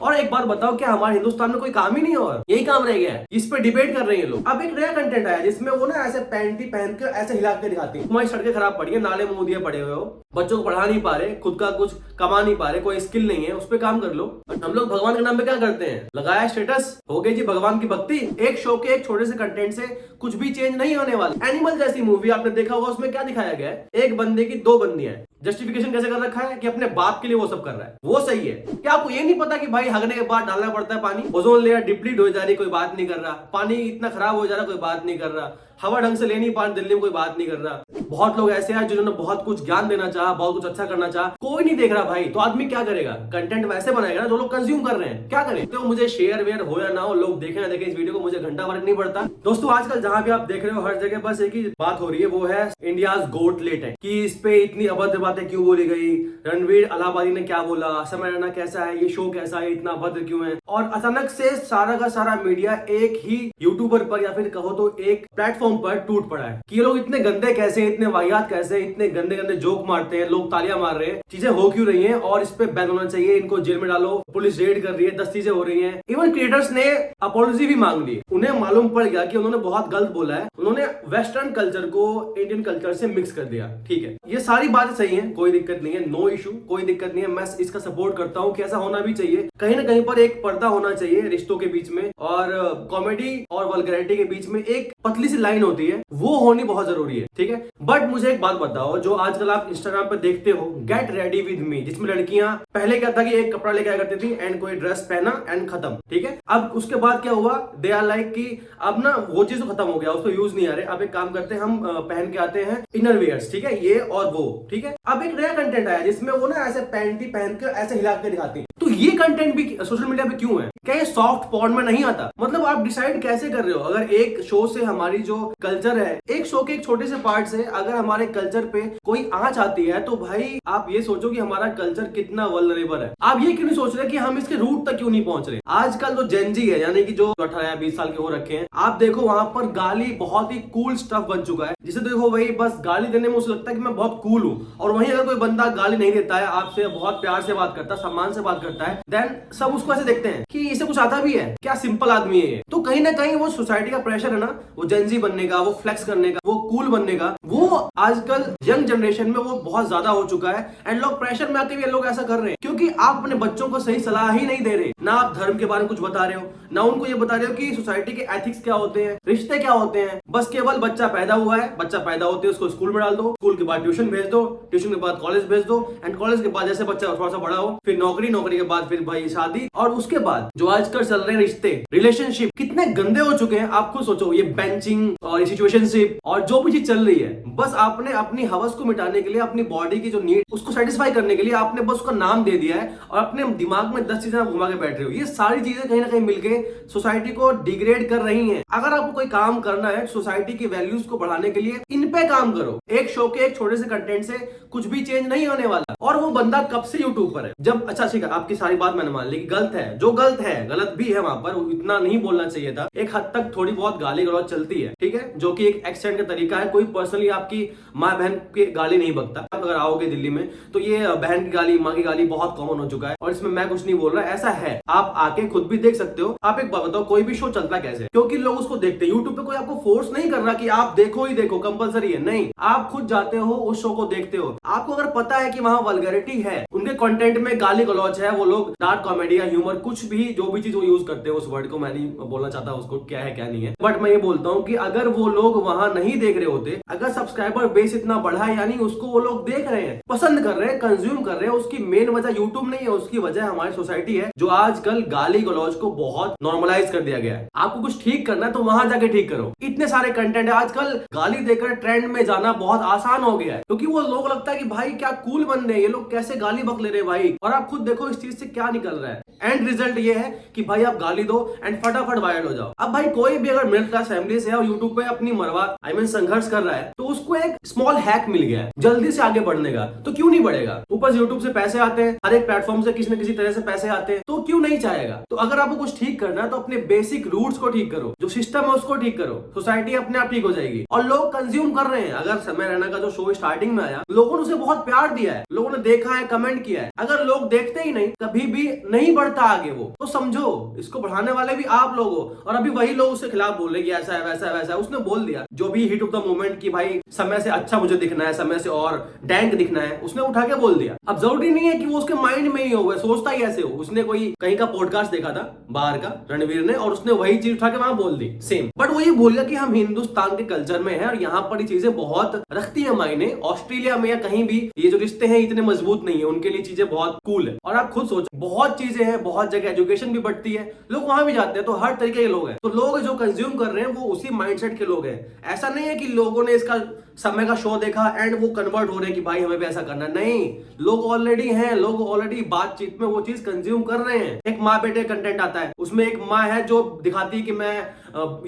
और एक बात बताओ, क्या हमारे हिंदुस्तान में कोई काम ही नहीं है और यही काम रह गया है? इस पे डिबेट कर रहे हैं लोग। अब एक नया कंटेंट आया जिसमें वो ना ऐसे पैंटी पहन के ऐसे हिला के दिखाती है। तुम्हारी सड़कें खराब पड़ी है, नाले मुंह पड़े हुए हो, बच्चों को पढ़ा नहीं पा रहे, खुद का कुछ कमा नहीं पा रहे, कोई स्किल नहीं है, उस पर काम कर लो। हम लोग भगवान के नाम पे क्या करते हैं, लगाया स्टेटस, हो गई जी भगवान की भक्ति। एक शो के एक छोटे से कंटेंट से कुछ भी चेंज नहीं होने वाला। एनिमल जैसी मूवी आपने देखा होगा, उसमें क्या दिखाया गया है, एक बंदे की दो बंदियां हैं। जस्टिफिकेशन कैसे कर रखा है कि अपने बाप के लिए वो सब कर रहा है, वो सही है। क्या आपको ये नहीं पता कि भाई हगने के बाद डालना पड़ता है पानी? ओजोन लेयर डिप्लीट हो जा रही, कोई बात नहीं कर रहा। पानी इतना खराब हो जा रहा, कोई बात नहीं कर रहा। हवा ढंग से ले नहीं पा रहे दिल्ली में, कोई बात नहीं कर रहा। बहुत लोग ऐसे हैं जिन्होंने बहुत कुछ ज्ञान देना चाहा, बहुत कुछ अच्छा करना चाहा, कोई नहीं देख रहा भाई। तो आदमी क्या करेगा, कंटेंट वैसे बनाएगा ना जो लोग कंज्यूम कर रहे हैं। क्या करें? तो मुझे शेयर वेयर हो या ना हो, लोग देखे ना देखे इस वीडियो को, मुझे घंटा फर्क नहीं पड़ता। दोस्तों आजकल जहां भी आप देख रहे हो, हर जगह बस एक ही बात हो रही है, वो है इंडियाज गोट लेट है कि इस पे इतनी अभद्र बातें क्यों बोली गई, रणवीर अलाहाबादी ने क्या बोला, समय रैना कैसा है, ये शो कैसा है, इतना अभद्र क्यों है। और अचानक से सारा का सारा मीडिया एक ही यूट्यूबर पर या फिर कहो तो एक प्लेटफॉर्म पर टूट पड़ा है कि ये लोग इतने गंदे कैसे, इतने वाहियात कैसे, इतने गंदे गंदे जोक मारते हैं, लोग तालियां मार रहे हैं, चीजें हो क्यों रही हैं और इस पे बैन होना चाहिए, इनको जेल में डालो, पुलिस रेड कर रही है, 10 चीजें हो रही हैं। इवन क्रिएटर्स ने अपॉलॉजी भी मांग ली। उन्हें मालूम पड़ गया कि उन्होंने बहुत गलत बोला है, उन्होंने वेस्टर्न कल्चर को इंडियन कल्चर से मिक्स कर दिया। ठीक है, ये सारी बातें सही है, कोई दिक्कत नहीं है, नो इशू, कोई दिक्कत नहीं है। मैं इसका सपोर्ट करता हूँ कि ऐसा होना भी चाहिए। कहीं ना कहीं पर एक पर्दा होना चाहिए रिश्तों के बीच में, और कॉमेडी और वल्गैरिटी के बीच में एक पतली सी लाइन होती है, वो होनी बहुत जरूरी है। ठीक है, बट मुझे एक बात बताओ, जो आजकल आप इंस्टाग्राम पे देखते हो गेट रेडी विद मी, जिसमें लड़कियां पहले क्या था कि एक कपड़ा लेके आया करती थी एंड कोई ड्रेस पहना एंड खत्म। ठीक है, अब उसके बाद क्या हुआ, दे आर लाइक कि अब ना वो चीज तो खत्म हो गया, उसको यूज नहीं आ रहे। अब एक काम करते हैं, हम पहन के आते हैं इनर वेयर्स, ठीक है, ये और वो। ठीक है, अब एक नया कंटेंट आया जिसमें वो ना ऐसे पैंटी पहन के ऐसे हिला के दिखाती है। तो ये कंटेंट भी सोशल मीडिया पे क्यों है? क्या ये सॉफ्ट पॉर्न में नहीं आता? मतलब आप डिसाइड कैसे कर रहे हो? अगर एक शो से हमारी जो कल्चर है, एक शो के एक छोटे से पार्ट से अगर हमारे कल्चर पे कोई आंच आती है, तो भाई आप ये सोचो कि हमारा कल्चर कितना वल्नरेबल है। आप ये क्यों नहीं सोच रहे कि हम इसके रूट तक क्यों नहीं पहुंच रहे? आजकल जो जेनजी है, यानी कि जो 18 या 20 साल के हो रखे हैं, आप देखो वहां पर गाली बहुत ही कूल स्टफ बन चुका है। जिसे देखो वही बस गाली देने में उसे लगता है कि मैं बहुत कूल हूँ, और वहीं अगर कोई बंदा गाली नहीं देता है, आपसे बहुत प्यार से बात करता है, सम्मान से बात करता है, देन सब उसको ऐसे देखते हैं कि इसे कुछ आता भी है क्या, सिंपल आदमी है ये। तो कहीं ना कहीं वो सोसाइटी का प्रेशर है ना, वो जेनजी बनने का, वो फ्लेक्स करने का, वो कूल बनने का, वो आजकल यंग जनरेशन में वो बहुत ज्यादा हो चुका है। एंड लोग प्रेशर में आते हुए लोग ऐसा कर रहे हैं क्योंकि आप अपने बच्चों को सही सलाह ही नहीं दे रहे। ना आप धर्म के बारे में कुछ बता रहे हो, ना उनको ये बता रहे हो कि सोसाइटी के एथिक्स क्या होते हैं, रिश्ते क्या होते हैं। बस केवल बच्चा पैदा हुआ है, बच्चा पैदा होते उसको स्कूल में डाल दो, स्कूल के बाद ट्यूशन भेज दो, ट्यूशन के बाद कॉलेज भेज दो, एंड कॉलेज के बाद जैसे बच्चा थोड़ा सा बड़ा हो, फिर नौकरी, नौकरी के बाद फिर भाई शादी, और उसके बाद जो आजकल चल रहे रिश्ते, रिलेशनशिप कितने गंदे हो चुके हैं। आप खुद सोचो, ये बेंचिंग और सिचुएशनशिप और जो भी चीज चल रही है, बस आपने अपनी हवस को मिटाने के लिए, अपनी बॉडी की जो नीड उसको सेटिस्फाई करने के लिए आपने बस उसका नाम दे दिया है, और अपने दिमाग में 10 चीजें आप घुमा के बैठ रहे हो। ये सारी चीजें कहीं ना कहीं मिलके सोसाइटी को डिग्रेड कर रही हैं। अगर आपको कोई काम करना है सोसाइटी की वैल्यूज को बढ़ाने के लिए, इन पे काम करो। एक शो के एक छोटे से कंटेंट से कुछ भी चेंज नहीं होने वाला। और वो बंदा कब से यूट्यूब पर है, जब अच्छा ठीक है, आपकी सारी बात मैंने मान ली कि गलत है, जो गलत है, गलत भी है, वहां पर इतना नहीं बोलना चाहिए था। एक हद तक थोड़ी बहुत गाली गलौज चलती है, ठीक है, जो कि एक एक्सेंट का तरीका है। कोई पर्सनली आपकी माँ बहन की गाली नहीं बकता। अगर आओगे दिल्ली में तो ये बहन की गाली, माँ की गाली बहुत कॉमन हो चुका है, और इसमें मैं कुछ नहीं बोल रहा, ऐसा है। आप आके खुद भी देख सकते हो। आप एक बात बताओ, कोई भी शो चलता कैसे? क्योंकि लोग उसको देखते हैं। यूट्यूब पे कोई आपको फोर्स नहीं कर रहा कि आप देखो ही देखो, कंपलसरी है नहीं। आप खुद जाते हो, उस शो को देखते हो। आपको अगर पता है कि वहां वल्गैरिटी है, उनके कंटेंट में गाली गलौज है, वो लोग डार्क कॉमेडी या ह्यूमर, कुछ भी जो भी चीज वो यूज करते हैं, उस वर्ड को मैं नहीं बोलना चाहता उसको क्या है क्या नहीं है, बट मैं ये बोलता हूँ कि अगर वो लोग वहां नहीं देख रहे होते, अगर सब्सक्राइबर बेस इतना बढ़ा है, यानी उसको वो लोग देख रहे हैं, पसंद कर रहे हैं, कंज्यूम कर रहे हैं, उसकी मेन वजह यूट्यूब नहीं है, उसकी वजह हमारी सोसाइटी है, जो आजकल गाली गलौज को बहुत नॉर्मलाइज कर दिया गया है। आपको कुछ ठीक करना है तो वहां जाके ठीक करो। इतने सारे कंटेंट है आजकल, गाली देकर ट्रेंड में जाना बहुत आसान हो गया है, क्योंकि वो लोग लगता है कि भाई क्या कूल बन रहे हैं ये लोग, कैसे गाली बक ले रहे हैं भाई। और आप खुद देखो इस चीज से क्या निकल रहा है। एंड रिजल्ट ये है कि भाई आप गाली दो एंड फटाफट वायरल हो जाओ। अब भाई कोई भी अगर मिडिल क्लास फैमिली से है और यूट्यूब पे अपनी मरवा संघर्ष कर रहा है, तो उसको एक स्मॉल हैक मिल गया है जल्दी से आगे बढ़ने का, तो क्यों नहीं बढ़ेगा? ऊपर से यूट्यूब से पैसे आते हैं, हर एक प्लेटफॉर्म से किसी न किसी तरह से पैसे आते हैं, तो क्यों नहीं चाहेगा? तो अगर आपको कुछ ठीक करना है तो अपने बेसिक रूट्स को ठीक करो, जो सिस्टम है उसको ठीक करो, सोसाइटी अपने आप ठीक हो जाएगी और लोग कंज्यूम कर रहे हैं। अगर समय रैना का जो शो स्टार्टिंग में आया, लोगों ने उसे बहुत प्यार दिया है, लोगों ने देखा है, कमेंट किया है। अगर लोग देखते ही नहीं, कभी भी नहीं बढ़ता आगे वो, तो समझो इसको बढ़ाने वाले भी आप लोग हो। और अभी वही लोग उसके खिलाफ बोल रहे कि ऐसा है वैसा है वैसा है। उसने बोल दिया जो भी हिट ऑफ द मोमेंट की भाई समय से अच्छा मुझे दिखना है, समय से और डैंक दिखना है, उसने उठा के बोल दिया। अब जरूरी नहीं है कि वो उसके माइंड में ही हो, सोचता ही ऐसे हो। उसने कोई कहीं का पॉडकास्ट देखा था बाहर का रणवीर ने, और उसने वही चीज उठा के वहां बोल दी सेम। बट वो ये बोल गया कि हम हिंदुस्तान के कल्चर में है और यहाँ पर ये चीजें बहुत रखती है मायने। ऑस्ट्रेलिया में या कहीं भी ये जो रिश्ते हैं इतने मजबूत नहीं है, उनके लिए चीजें बहुत कूल है। और आप खुद सोचो, बहुत चीजें हैं, बहुत जगह एजुकेशन भी बढ़ती है, लोग वहां भी जाते हैं, तो हर तरीके के लोग हैं। तो लोग जो कंज्यूम कर रहे हैं वो उसी माइंडसेट के लोग हैं। ऐसा नहीं है कि लोगों ने इसका समय का शो देखा एंड वो कन्वर्ट हो रहे हैं कि भाई हमें भी ऐसा करना। नहीं, लोग ऑलरेडी हैं, लोग ऑलरेडी बातचीत में वो चीज कंज्यूम कर रहे हैं। एक माँ बेटे कंटेंट आता है, उसमें एक माँ है जो दिखाती है कि मैं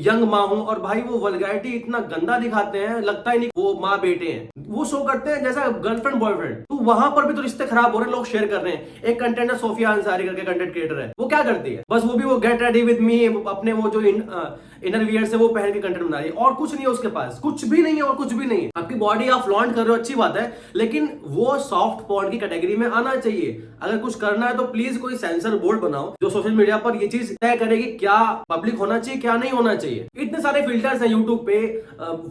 यंग माँ हूं, और भाई वो वल्गैरिटी इतना गंदा दिखाते हैं, लगता ही नहीं वो माँ बेटे हैं। वो शो करते हैं जैसा गर्लफ्रेंड बॉयफ्रेंड, तो वहां पर भी तो रिश्ते खराब हो रहे हैं, लोग शेयर कर रहे हैं। एक कंटेंट है सोफिया अंसारी करके कंटेंट क्रिएटर है, वो क्या करती है, बस वो भी वो गेट रेडी विद मी अपने वो जो इनर वियर से वो पहन के कंटेंट बना रही है, और कुछ नहीं है उसके पास, कुछ भी नहीं है और कुछ भी नहीं है। आपकी बॉडी आप फ्लॉन्ट कर रहे हो, अच्छी बात है, लेकिन वो सॉफ्ट पॉर्न की कैटेगरी में आना चाहिए। अगर कुछ करना है तो प्लीज कोई सेंसर बोर्ड बनाओ जो सोशल मीडिया पर ये चीज तय करेगी क्या पब्लिक होना चाहिए, क्या नहीं होना चाहिए। इतने सारे फिल्टर्स हैं यूट्यूब पे,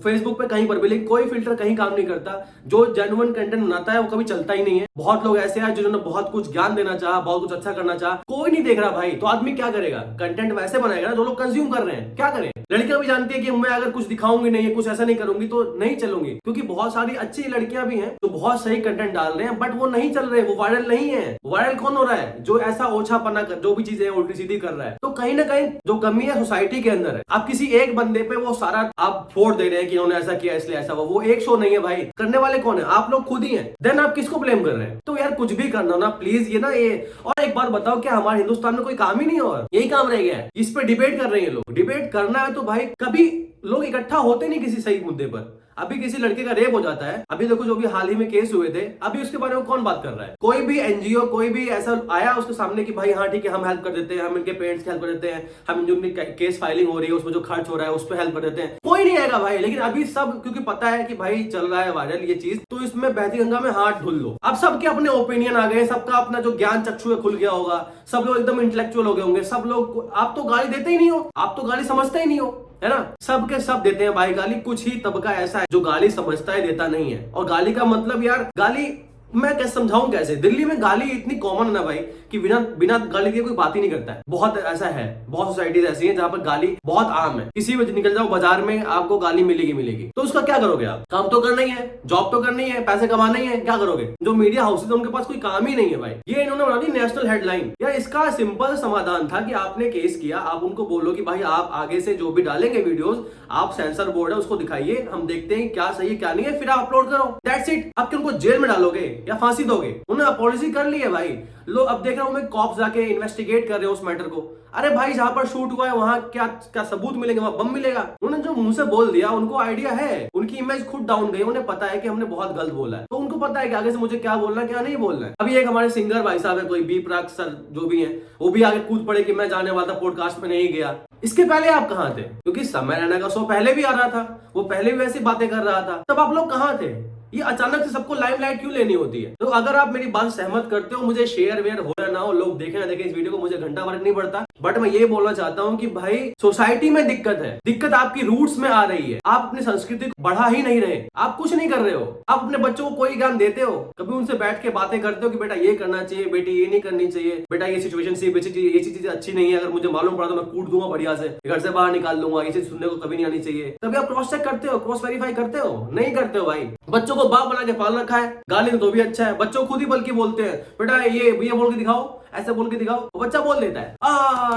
फेसबुक पे, कहीं पर भी, लेकिन कोई फिल्टर कहीं काम नहीं करता। जो जेन्युइन कंटेंट बनाता है वो कभी चलता ही नहीं है। बहुत लोग ऐसे हैं जिन्होंने बहुत कुछ ज्ञान देना चाहा, बहुत कुछ अच्छा करना चाहा, कोई नहीं देख रहा भाई, तो आदमी क्या करेगा, कंटेंट वैसे बनाएगा ना जो लोग कंज्यूम कर रहे हैं। क्या करें, लड़कियां भी जानती है कि मैं अगर कुछ दिखाऊंगी नहीं, कुछ ऐसा नहीं करूंगी तो नहीं चलूंगी, क्योंकि बहुत सारी अच्छी लड़कियां भी हैं जो बहुत सही कंटेंट डाल रहे हैं, बट वो नहीं चल रहे, वो वायरल नहीं है। वायरल कौन हो रहा है, जो ऐसा ओछापना कर, जो भी चीजें उल्टी सीधी कर रहा है। तो कहीं ना कहीं जो कमी है सोसाइटी के अंदर है। आप किसी एक बंदे पे वो सारा आप फोड़ दे रहे हैं कि उन्होंने ऐसा किया इसलिए ऐसा हुआ। वो एक शो नहीं है भाई, करने वाले कौन है, आप लोग खुद ही हैं। देन आप किसको ब्लेम कर रहे हैं। तो यार कुछ भी करना ना प्लीज, ये ना ये। और एक बात बताओ, क्या हमारे हिंदुस्तान में कोई काम ही नहीं हो, यही काम रह गया है, इस पे डिबेट कर रहे हैं लोग। डिबेट करना है तो भाई कभी लोग इकट्ठा होते नहीं किसी सही मुद्दे पर। अभी किसी लड़के का रेप हो जाता है, अभी देखो जो भी हाल ही में केस हुए थे, अभी उसके बारे में कौन बात कर रहा है। कोई भी एनजीओ, कोई भी ऐसा आया उसके सामने कि भाई हाँ ठीक है हम हेल्प कर देते हैं, हम इनके पेरेंट्स की हेल्प कर देते हैं, हम जो केस फाइलिंग हो रही है उसमें जो खर्च हो रहा है उस पर हेल्प कर देते हैं, कोई नहीं आएगा भाई। लेकिन अभी सब क्योंकि पता है कि भाई चल रहा है वायरल ये चीज, तो इसमें बहती गंगा में हाथ धुल लो। अब सबके अपने ओपिनियन आ गए, सबका अपना जो ज्ञान चक्षु खुल गया होगा, सब लोग एकदम इंटेलेक्चुअल हो गए होंगे, सब लोग। आप तो गाली देते ही नहीं हो, आप तो गाली समझते ही नहीं हो, है ना। सबके सब देते हैं भाई गाली, कुछ ही तबका ऐसा है जो गाली समझता है, देता नहीं है। और गाली का मतलब यार, गाली मैं कैसे समझाऊं कैसे, दिल्ली में गाली इतनी कॉमन है ना भाई कि बिना बिना गाली के कोई बात ही नहीं करता है। बहुत ऐसा है, बहुत सोसाइटीज ऐसी हैं जहां पर गाली बहुत आम है। किसी भी निकल जाओ बाजार में आपको गाली मिलेगी मिलेगी। तो उसका क्या करोगे आप, काम तो करना ही है, जॉब तो करनी है, पैसे कमाना ही है, क्या करोगे। जो मीडिया हाउसेज उनके पास कोई काम ही नहीं है भाई। ये इन्होंने बना दी नेशनल हेडलाइन। यार इसका सिंपल समाधान था कि आपने केस किया, आप उनको बोलो कि भाई आप आगे से जो भी डालेंगे वीडियोस, आप सेंसर बोर्ड है उसको दिखाइए, हम देखते हैं क्या सही है क्या नहीं है, फिर आप अपलोड करो, दैट्स इट। अब उनको जेल में डालोगे या फांसी दोगे, उन्होंने अपॉलॉजी कर ली है भाई। लो अब देख रहा हूं मैं, कॉप्स जाके इन्वेस्टिगेट कर रहे हो उस मैटर को। अरे भाई जहां पर शूट हुआ है वहां क्या क्या सबूत मिलेंगे, वहां बम मिलेगा। उन्होंने जो मुंह से बोल दिया, उनको आइडिया है, उनकी इमेज खुद डाउन गई, उन्हें पता है कि हमने बहुत गलत बोला है, तो उनको पता है कि आगे से मुझे क्या बोलना है क्या नहीं बोलना है। अभी एक हमारे सिंगर भाई साहब है, कोई बी प्राक सर जो भी है, वो भी आगे कूद पड़े कि मैं जाने वाला था, पॉडकास्ट में नहीं गया। इसके पहले आप कहां थे, क्योंकि समय रैना का शो पहले भी आ रहा था, वो पहले भी वैसी बातें कर रहा था, तब आप लोग कहां थे। ये अचानक से सबको लाइमलाइट क्यों लेनी होती है। तो अगर आप मेरी बात सहमत करते हो, मुझे शेयर वेयर हो या ना हो, लोग देखें ना देखें इस वीडियो को, मुझे घंटा फर्क नहीं पड़ता। बट मैं ये बोलना चाहता हूं कि भाई सोसाइटी में दिक्कत है, दिक्कत आपकी रूट्स में आ रही है। आप अपनी संस्कृति को बढ़ा ही नहीं रहे, आप कुछ नहीं कर रहे हो। आप अपने बच्चों को कोई ज्ञान देते हो, कभी उनसे बैठ के बातें करते हो कि बेटा ये करना चाहिए, बेटी ये नहीं करनी चाहिए, बेटा ये सिचुएशन से ये चीज अच्छी नहीं है, अगर मुझे मालूम पड़ा तो मैं कूट दूंगा बढ़िया से, घर से बाहर निकाल दूंगा, ये चीज सुनने को कभी नहीं आनी चाहिए। कभी आप क्रॉस चेक करते हो, क्रॉस वेरीफाई करते हो, नहीं करते हो भाई। बच्चों को बाप बना के पाल रखा है, गाली तो भी अच्छा है, बच्चों खुद ही बल्कि बोलते हैं बेटा ये बोल के दिखाओ, ऐसे बोल के दिखाओ, बच्चा बोल देता है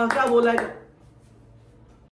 क्या बोला है,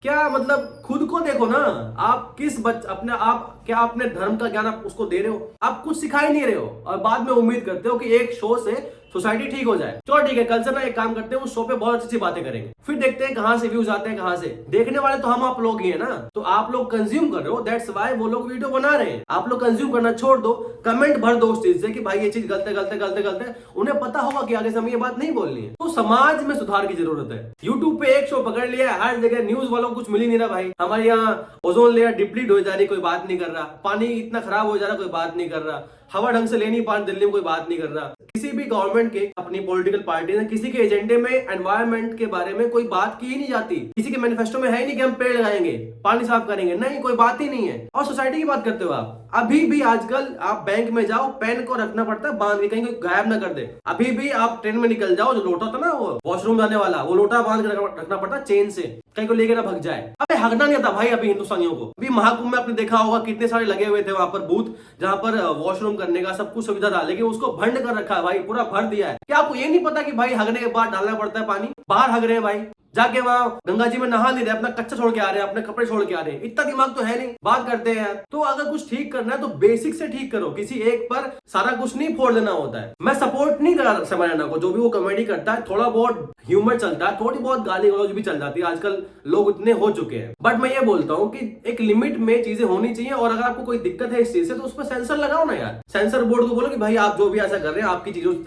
क्या मतलब खुद को देखो ना। आप किस अपने आप क्या अपने धर्म का ज्ञान आप उसको दे रहे हो, आप कुछ सिखा ही नहीं रहे हो, और बाद में उम्मीद करते हो कि एक शो से सोसाइटी ठीक हो जाए। चलो ठीक है, कल से ना एक काम करते हैं, उस शो पे बहुत अच्छी बातें करेंगे, फिर देखते हैं कहां से व्यूज आते हैं, कहां से। देखने वाले तो हम आप लोग ही है ना, तो आप लोग कंज्यूम कर रहे हो, दैट्स व्हाई वो लोग वीडियो बना रहे हैं। आप लोग कंज्यूम करना छोड़ दो, कमेंट भर दो उस चीज से कि भाई ये चीज गलत है, गलत है, गलत है, गलत है। उन्हें पता होगा कि आगे से हमें ये बात नहीं बोलनी है। तो समाज में सुधार की जरूरत है। यूट्यूब पे एक शो पकड़ लिया, हर जगह न्यूज वालों को कुछ मिल ही नहीं रहा भाई। हमारे यहाँ ओजोन लेयर डिप्लीट हो जा रही, कोई बात नहीं कर रहा। पानी इतना खराब हो जा रहा, कोई बात नहीं कर रहा। हवा ढंग से ले नहीं पा रही दिल्ली में, कोई बात नहीं कर रहा। किसी भी गवर्नमेंट के, अपनी पॉलिटिकल पार्टी ने किसी के एजेंडे में एनवायरमेंट के बारे में कोई बात की ही नहीं जाती। किसी के मैनिफेस्टो में है ही नहीं कि हम पेड़ लगाएंगे, पानी साफ करेंगे, नहीं, कोई बात ही नहीं है। और सोसाइटी की बात करते हो आप, अभी भी आजकल आप बैंक में जाओ, पेन को रखना पड़ता है बांध के, कहीं कोई गायब ना कर दे। अभी भी आप ट्रेन में निकल जाओ, जो लोटा था ना वो वॉशरूम जाने वाला, वो लोटा बांध के रखना पड़ता है चेन से, कहीं को लेके ना भग जाए। अबे हगना नहीं आता भाई अभी हिंदुस्तानियों को। अभी महाकुंभ में आपने देखा होगा कितने सारे लगे हुए थे वहां पर बूथ, जहां पर वॉशरूम करने का सब कुछ सुविधा था, लेकिन उसको भंड कर रखा है भाई, पूरा भर दिया है। क्या आपको ये नहीं पता कि भाई हगने के बाद डालना पड़ता है पानी? बाहर हग रहे हैं भाई, जाके वहां गंगा जी में नहा नहीं रहे, अपना कच्चा छोड़ के आ रहे हैं, अपने कपड़े छोड़ के आ रहे हैं। इतना दिमाग तो है नहीं, बात करते हैं यार। तो अगर कुछ ठीक करना है तो बेसिक से ठीक करो, किसी एक पर सारा कुछ नहीं फोड़ देना होता है। मैं सपोर्ट नहीं कर रहा समय रैना को, जो भी वो कॉमेडी करता है, थोड़ा बहुत ह्यूमर चलता है, थोड़ी बहुत गाली गलौज भी चल जाती है, आजकल लोग इतने हो चुके हैं। बट मैं ये बोलता हूँ कि एक लिमिट में चीजें होनी चाहिए, और अगर आपको कोई दिक्कत है इस चीज से तो उस पर सेंसर लगाओ ना यार। सेंसर बोर्ड को बोलो कि भाई आप जो भी ऐसा कर रहे हैं,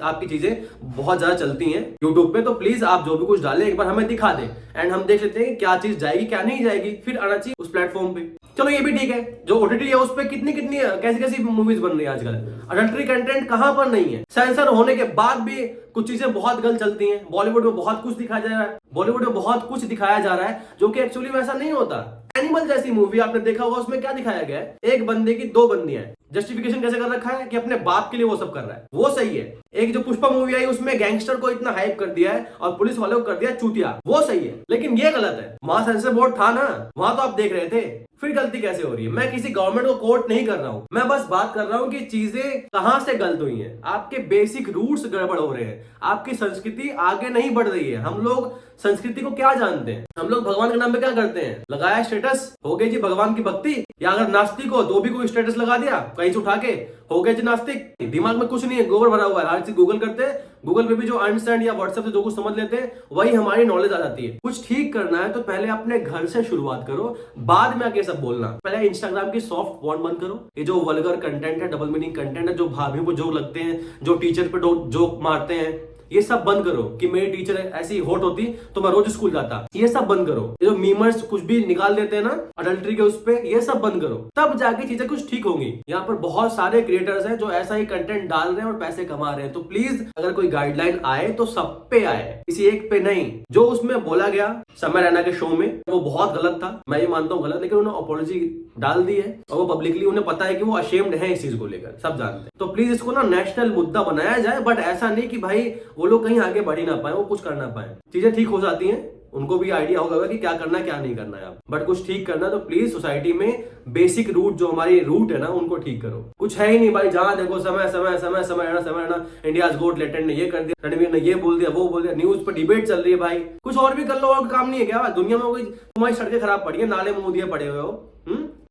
आपकी चीजें बहुत ज्यादा चलती हैं यूट्यूब पे, तो प्लीज आप जो भी कुछ डालें एक बार हमें दिखा दें, एंड हम देख लेते हैं क्या चीज जाएगी क्या नहीं जाएगी, फिर आना चाहिए उस प्लेटफॉर्म पे। चलो ये भी ठीक है, जो ओटीटी है उस पे कितनी कैसी मूवीज बन रही है आजकल। अडल्ट्री कंटेंट कहां पर नहीं है। सेंसर होने के बाद भी कुछ चीजें बहुत गलत चलती हैं। बॉलीवुड में बहुत कुछ दिखाया जा रहा है, बॉलीवुड में बहुत कुछ दिखाया जा रहा है जो कि एक्चुअली वैसा नहीं होता। एनिमल जैसी मूवी आपने देखा होगा, उसमें क्या दिखाया गया है, एक बंदे की दो बंदियां हैं। जस्टिफिकेशन कैसे कर रखा है कि अपने बाप के लिए वो सब कर रहा है, वो सही है। एक जो पुष्पा मूवी आई उसमें गैंगस्टर को इतना हाइप कर दिया है और पुलिस वालों को कर दिया चूतिया, वो सही है। लेकिन ये गलत है। वहां सेंसर बोर्ड था ना, वहां तो आप देख रहे थे, फिर गलती कैसे हो रही है? मैं किसी गवर्नमेंट को कोर्ट नहीं कर रहा हूं, मैं बस बात कर रहा हूं कि चीजें कहां से गलत हुई हैं। आपके बेसिक रूट्स गड़बड़ हो रहे हैं, आपकी संस्कृति आगे नहीं बढ़ रही है। हम लोग संस्कृति को क्या जानते हैं? हम लोग भगवान के नाम पे क्या करते हैं? लगाया स्टेटस, हो गए जी भगवान की भक्ति। या अगर नास्तिक हो तो भी कोई स्टेटस लगा दिया कहीं से उठा के, हो गए जी नास्तिक। दिमाग में कुछ नहीं है, गोबर भरा हुआ है, हर चीज गूगल करते हैं, गूगल पे भी जो अंडरस्टैंड या व्हाट्सएप से जो कुछ समझ लेते हैं वही हमारी नॉलेज आ जाती है। कुछ ठीक करना है तो पहले अपने घर से शुरुआत करो, बाद में आके सब बोलना। पहले इंस्टाग्राम की सॉफ्ट पॉर्न बंद करो, ये जो वल्गर कंटेंट है, डबल मीनिंग कंटेंट है, जो भाभी को जोक लगते हैं, जो टीचर पे जोक मारते हैं, ये सब बंद करो। कि मेरी टीचर ऐसी हॉट होती तो मैं रोज स्कूल जाता, ये सब बंद करो। ये जो मीमर्स कुछ भी निकाल देते हैं ना अडल्ट्री के उस पे, ये सब बंद करो, तब जाके चीजें कुछ ठीक होंगी। यहाँ पर बहुत सारे क्रिएटर्स हैं जो ऐसा ही कंटेंट डाल रहे हैं और पैसे कमा रहे हैं। तो प्लीज अगर कोई गाइडलाइन आए तो सब पे आए, किसी एक पे नहीं। जो उसमें बोला गया समय रैना के शो में वो बहुत गलत था, मैं ये मानता हूँ गलत, लेकिन उन्होंने अपॉलॉजी डाल दी है और वो पब्लिकली उन्हें पता है कि वो अशेम्ड है इस चीज को लेकर, सब जानते हैं। तो प्लीज इसको ना नेशनल मुद्दा बनाया जाए, बट ऐसा नहीं कि भाई वो लोग कहीं आगे बढ़ ही ना पाए, वो कुछ कर ना पाए। चीजें ठीक हो जाती हैं, उनको भी आइडिया होगा कि क्या करना है क्या नहीं करना है। बट कुछ ठीक करना तो प्लीज सोसाइटी में बेसिक रूट, जो हमारी रूट है ना, उनको ठीक करो। कुछ है ही नहीं भाई, जहां देखो समय समय समय समय ना इंडियाज गोट लेटेंट ने ये कर दिया, रणवीर ने ये बोल दिया, वो बोल दिया, न्यूज पर डिबेट चल रही है भाई। कुछ और भी कर लो, और काम नहीं है क्या दुनिया में? कोई तुम्हारी सड़कें खराब पड़ी है, नाले मुंह दिए पड़े हुए हो,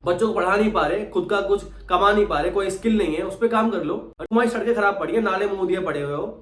बच्चों को पढ़ा नहीं पा रहे, खुद का कुछ कमा नहीं पा रहे, कोई स्किल नहीं है, उस पर काम कर लो। तुम्हारी सड़कें खराब पड़ी है, नाले मुंह दिए पड़े हुए हो,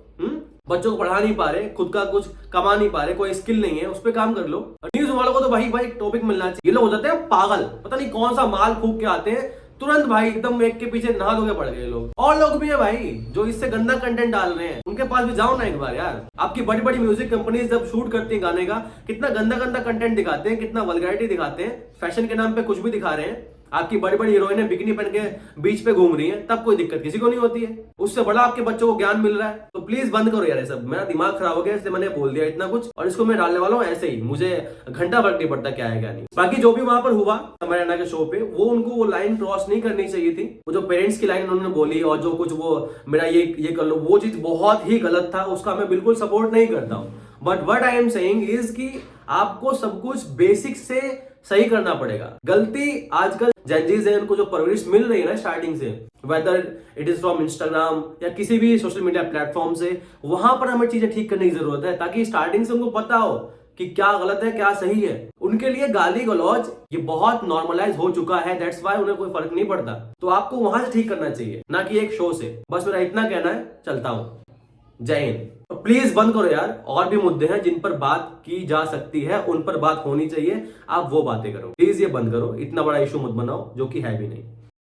बच्चों को पढ़ा नहीं पा रहे, खुद का कुछ कमा नहीं पा रहे, कोई स्किल नहीं है, उस पर काम कर लो। न्यूज वालों को तो भाई टॉपिक मिलना चाहिए। ये लोग हो जाते हैं पागल, पता नहीं कौन सा माल फूक के आते हैं, तुरंत भाई एकदम एक के पीछे नहा धो के पड़ गए लोग। और लोग भी है भाई जो इससे गंदा कंटेंट डाल रहे हैं, उनके पास भी जाओ ना एक बार यार। आपकी बड़ी बड़ी म्यूजिक कंपनीज जब शूट करती है गाने का, कितना गंदा गंदा कंटेंट दिखाते हैं, कितना वल्गैरिटी दिखाते हैं, फैशन के नाम पे कुछ भी दिखा रहे हैं। आपकी बड़ी बड़ी हीरोइनें बिकनी पहन के बीच पे घूम रही हैं, तब कोई दिक्कत किसी को नहीं होती है। उससे बड़ा आपके बच्चों को ज्ञान मिल रहा है। तो प्लीज बंद करो यार ये सब। मेरा दिमाग खराब हो गया, इसलिए मैंने बोल दिया इतना कुछ, और इसको मैं डालने वाला हूँ ऐसे ही, मुझे घंटा फर्क नहीं पड़ता क्या है क्या नहीं। बाकी जो भी वहां पर हुआ समय रैना के शो पे, वो उनको वो लाइन क्रॉस नहीं करनी चाहिए थी। वो जो पेरेंट्स की लाइन उन्होंने बोली और जो कुछ वो मेरा ये कर लो, वो चीज बहुत ही गलत था, उसका मैं बिल्कुल सपोर्ट नहीं करता हूँ। But what I am saying is कि आपको सब कुछ बेसिक से सही करना पड़ेगा। गलती आजकल जेंजीज है, उनको जो परवरिश मिल रही है ना स्टार्टिंग से, whether it is from Instagram या किसी भी सोशल मीडिया प्लेटफॉर्म से, वहां पर हमें चीजें ठीक करने की जरूरत है, ताकि स्टार्टिंग से उनको पता हो कि क्या गलत है क्या सही है। उनके लिए गाली गलौज ये बहुत नॉर्मलाइज हो चुका है, दैट्स व्हाई उन्हें कोई फर्क नहीं पड़ता। तो आपको वहां से ठीक करना चाहिए, ना कि एक शो से। बस मेरा इतना कहना है, चलता हूं। जय हिंद। तो प्लीज बंद करो यार, और भी मुद्दे हैं जिन पर बात की जा सकती है, उन पर बात होनी चाहिए, आप वो बातें करो। प्लीज ये बंद करो, इतना बड़ा इशू मत बनाओ जो कि है भी नहीं।